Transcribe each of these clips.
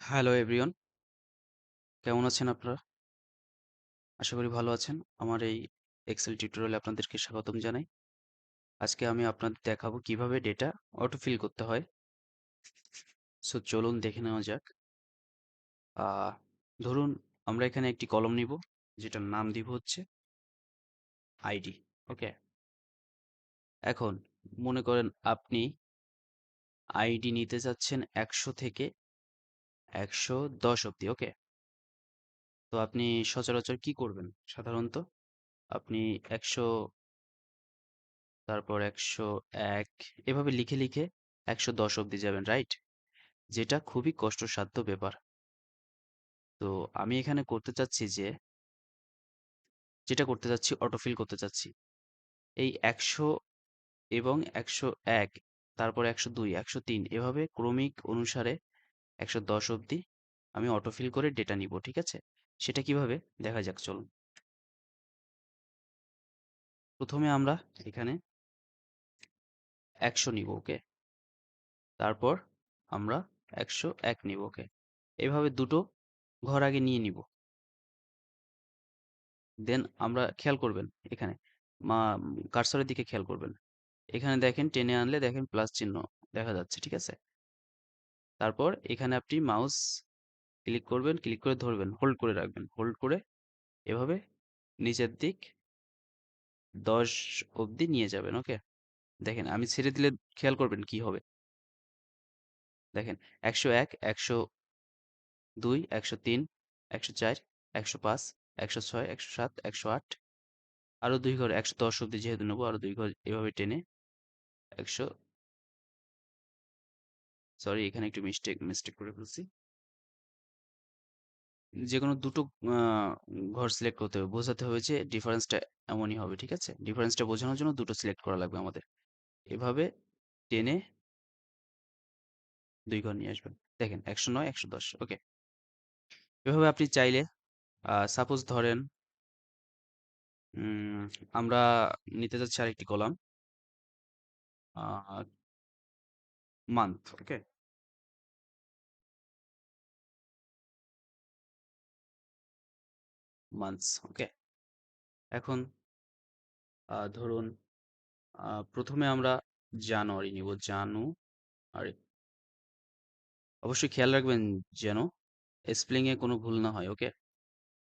Hello everyone, কেমন আছেন আপনারা? আশা করি ভালো আছেন। আমার এই এক্সেল টিউটোরিয়ালে আপনাদেরকে স্বাগতম জানাই। আজকে আমি আপনাদের দেখাবো কিভাবে ডেটা অটোফিল করতে হয়। সো চলুন দেখে নেওয়া যাক। আহ ধরুন আমরা এখানে একটি কলম নিব, যেটার নাম দিব হচ্ছে আইডি। ওকে, এখন মনে করেন আপনি আইডি নিতে চাচ্ছেন 100 থেকে 110 অব্দি। ওকে, তো আপনি সচরাচর কি করবেন সাধারণত? আপনি 100, তারপর 101 এভাবে লিখে লিখে 110 অব্দি যাবেন, রাইট? যেটা খুবই কষ্টসাধ্য ব্যাপার। তো আমি এখানে করতে চাচ্ছি যেটা করতে চাচ্ছি অটোফিল করতে চাচ্ছি। এই 100 এবং 101, তারপর 102, 103 এভাবে ক্রমিক অনুসারে 110 অব্দি আমি অটোফিল করে ডেটা নিব, ঠিক আছে? সেটা কিভাবে দেখা যাক, চলুন। প্রথমে আমরা এখানে 100 নিব, ওকে? তারপর আমরা 101 নিব, ওকে? এভাবে দুটো ঘর আগে নিয়ে নিব। দেন আমরা খেয়াল করবেন এখানে কার্সরের দিকে খেয়াল করবেন। এখানে দেখেন টেনে আনলে দেখেন প্লাস চিহ্ন দেখা যাচ্ছে, ঠিক আছে? তারপর এখানে আপনি মাউস ক্লিক করবেন, ক্লিক করে ধরবেন, হোল্ড করে রাখবেন, হোল্ড করে এভাবে নিচের দিক 10 অবধি নিয়ে যাবেন, ওকে? দেখেন আমি ছেড়ে দিলে খেয়াল করবেন কি হবে। দেখেন 101, 102, 103, 104, 105, 106, 107, 108, আরো 2 ঘর 110 অবধি যেহেতু নেবো, আরো 2 ঘর এভাবে টেনে 100, সরি এখানে একটু মিস্টেক করে ফেলছি। যেকোনো দুটো ঘর সিলেক্ট করতে হবে, বোঝাতে হবে যে ডিফারেন্সটা এমনই হবে, ঠিক আছে? ডিফারেন্সটা বোঝানোর জন্য দুটো সিলেক্ট করা লাগবে আমাদের। এভাবে টেনে 2 ঘর নিয়ে আসবেন। দেখেন 109, 110, ওকে? এভাবে আপনি চাইলে সাপোজ ধরেন উম আমরা নিতে যাচ্ছি আরেকটি column, a month, okay? Months, okay? এখন ধরুন প্রথমে আমরা জানুয়ারি নিব, জানুয়ারি। অবশ্যই খেয়াল রাখবেন যেন স্পেলিং এ কোনো ভুল না হয়, ওকে?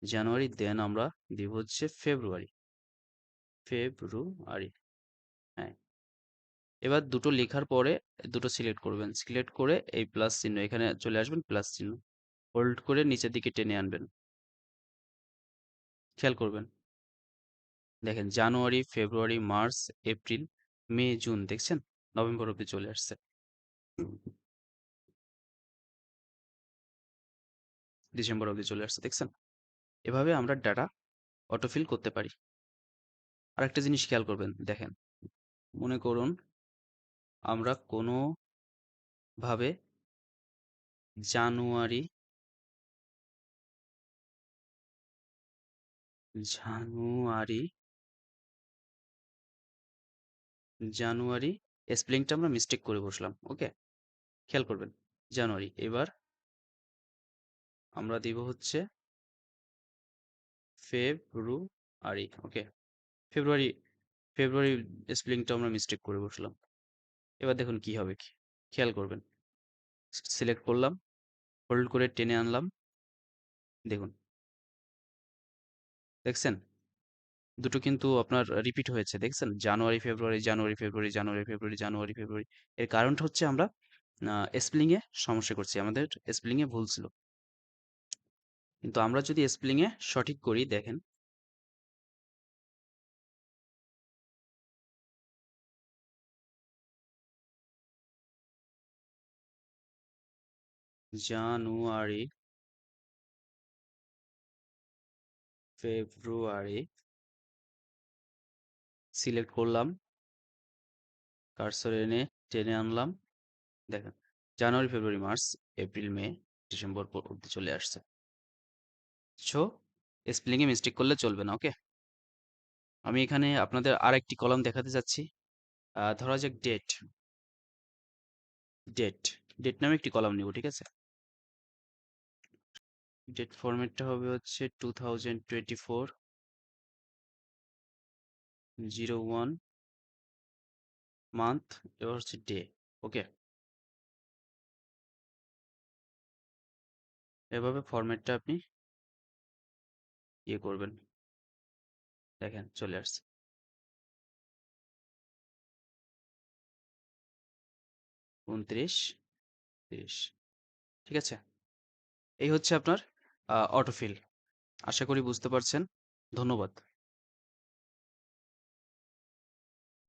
জানুয়ারি, দেন আমরা দিব হচ্ছে ফেব্রুয়ারি, ফেব্রুয়ারি, হ্যাঁ। এবার দুটো লেখার পরে দুটো সিলেক্ট করবেন, সিলেক্ট করে এই প্লাস চিহ্ন এখানে চলে আসবেন, প্লাস চিহ্ন হোল্ড করে নিচের দিকে টেনে আনবেন, খেয়াল করবেন। দেখেন জানুয়ারি, ফেব্রুয়ারি, মার্চ, এপ্রিল, মে, জুন, দেখছেন? নভেম্বর অব্দি চলে আসছে, ডিসেম্বর অব্দি চলে আসছে, দেখছেন? এভাবে আমরা ডাটা অটোফিল করতে পারি। আরেকটা জিনিস খেয়াল করবেন, দেখেন মনে করুন আমরা কোনো ভাবে জানুয়ারি, জানুয়ারি, জানুয়ারি স্পেলিংটা আমরা মিস্টেক করে বসলাম, ওকে? খেয়াল করবেন, জানুয়ারি। এবার আমরা দিব হচ্ছে ফেব্রুয়ারি, ওকে? ফেব্রুয়ারি, ফেব্রুয়ারি স্পেলিংটা আমরা মিস্টেক করে বসলাম। এবার দেখুন কি হবে, খেয়াল করবেন। সিলেক্ট করলাম, হোল্ড করে টেনে আনলাম, দেখুন, দেখছেন? দুটো কিন্তু আপনার রিপিট হয়েছে, দেখছেন? জানুয়ারি, ফেব্রুয়ারি, জানুয়ারি, ফেব্রুয়ারি, জানুয়ারি, ফেব্রুয়ারি, জানুয়ারি, ফেব্রুয়ারি। এর কারণটা হচ্ছে আমরা স্পেলিং এ সমস্যা করছি, আমাদের স্পেলিং এ ভুল ছিল। কিন্তু আমরা যদি স্পেলিং এ সঠিক করি, দেখেন জানুয়ারি, ফেব্রুয়ারি, সিলেক্ট করলাম, কার্সর এনে টেনে আনলাম, দেখেন জানুয়ারি, ফেব্রুয়ারি, মার্চ, এপ্রিল, মে, ডিসেম্বর অব্দি চলে আসছে। সো স্পেলিং এ মিস্টেক করলে চলবে না, ওকে? আমি এখানে আপনাদের আরেকটি কলাম দেখাতে যাচ্ছি। ধরা যাক ডেট, ডেট, ডেট নামে একটি কলাম নিব, ঠিক আছে? ডেট ফরম্যাটটা হবে হচ্ছে 2024 01 মান্থ, এবার হচ্ছে ডে। ওকে, এভাবে ফরম্যাটটা আপনি ইয়ে করবেন। দেখেন চলে আসছে 29/30। ঠিক আছে, এই হচ্ছে আপনার অটোফিল। আশা করি বুঝতে পারছেন। ধন্যবাদ।